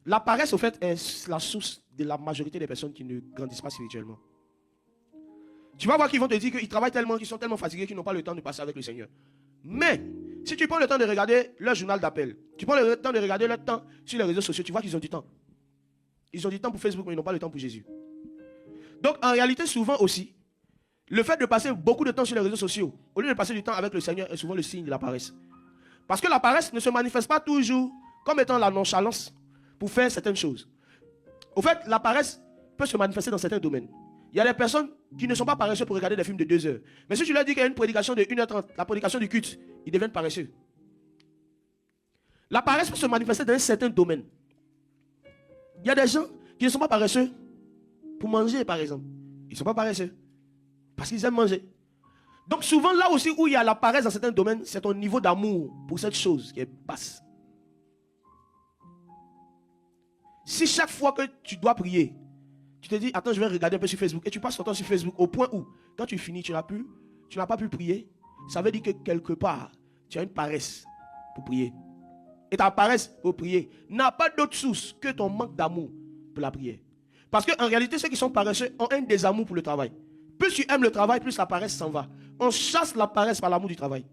La paresse, au fait, est la source de la majorité des personnes qui ne grandissent pas spirituellement. Tu vas voir qu'ils vont te dire qu'ils travaillent tellement, qu'ils sont tellement fatigués qu'ils n'ont pas le temps de passer avec le Seigneur. Mais, si tu prends le temps de regarder leur journal d'appel, tu prends le temps de regarder leur temps sur les réseaux sociaux, tu vois qu'ils ont du temps. Ils ont du temps pour Facebook, mais ils n'ont pas le temps pour Jésus. Donc, en réalité, souvent aussi, le fait de passer beaucoup de temps sur les réseaux sociaux, au lieu de passer du temps avec le Seigneur, est souvent le signe de la paresse. Parce que la paresse ne se manifeste pas toujours comme étant la nonchalance pour faire certaines choses. Au fait, la paresse peut se manifester dans certains domaines. Il y a des personnes qui ne sont pas paresseux pour regarder des films de 2 heures. Mais si tu leur dis qu'il y a une prédication de 1h30, la prédication du culte, ils deviennent paresseux. La paresse peut se manifester dans un certain domaine. Il y a des gens qui ne sont pas paresseux pour manger, par exemple. Ils ne sont pas paresseux parce qu'ils aiment manger. Donc souvent, là aussi où il y a la paresse dans certains domaines, c'est ton niveau d'amour pour cette chose qui est basse. Si chaque fois que tu dois prier, tu te dis, attends, je vais regarder un peu sur Facebook, et tu passes ton temps sur Facebook au point où, quand tu finis, tu n'as pas pu prier, ça veut dire que quelque part, tu as une paresse pour prier. Et ta paresse pour prier n'a pas d'autre source que ton manque d'amour pour la prière. Parce qu'en réalité, ceux qui sont paresseux ont un désamour pour le travail. Plus tu aimes le travail, plus la paresse s'en va. On chasse la paresse par l'amour du travail.